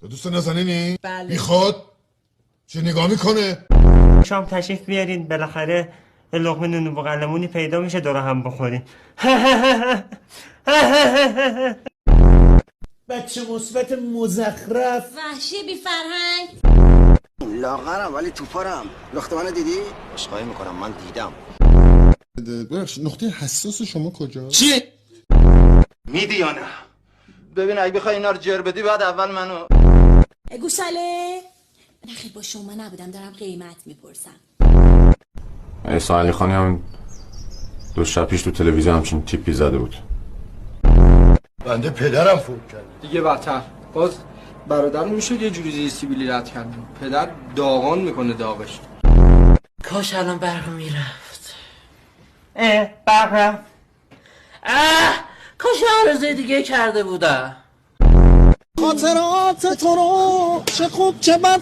تو دوست نازنینی؟ بله. بیخود؟ چه نگاه میکنه؟ شام تشریف بیارین بالاخره یه لقمه نون و بقلمونی پیدا میشه دور هم بخوریم. بچه مثبت مزخرف. وحشی بی فرهنگ. لاغرم ولی توپارم. لخت منو دیدی؟ عشقایی میکنم من دیدم. ببخش نقطه حساس شما کجا؟ چی؟ میدی یا نه؟ ببین اگه بخوای اینا رو جر بدی بعد اول منو گوساله نه خیلی با شما نبودم دارم قیمت میپرسم. احسان علی خانی هم 2 شب پیش تو تلویزیون همچین تیپی زده بود. بنده پدرم فوت کرد. دیگه بدتر باز برادرم میشد یه جوری زیر سیبیلی رد کردیم. پدر داغان میکنه داغش. کاش الان برق میرفت. برق رفت. کاش آرزوی دیگه کرده بودم. خاطرات تو رو چه خوب چه بد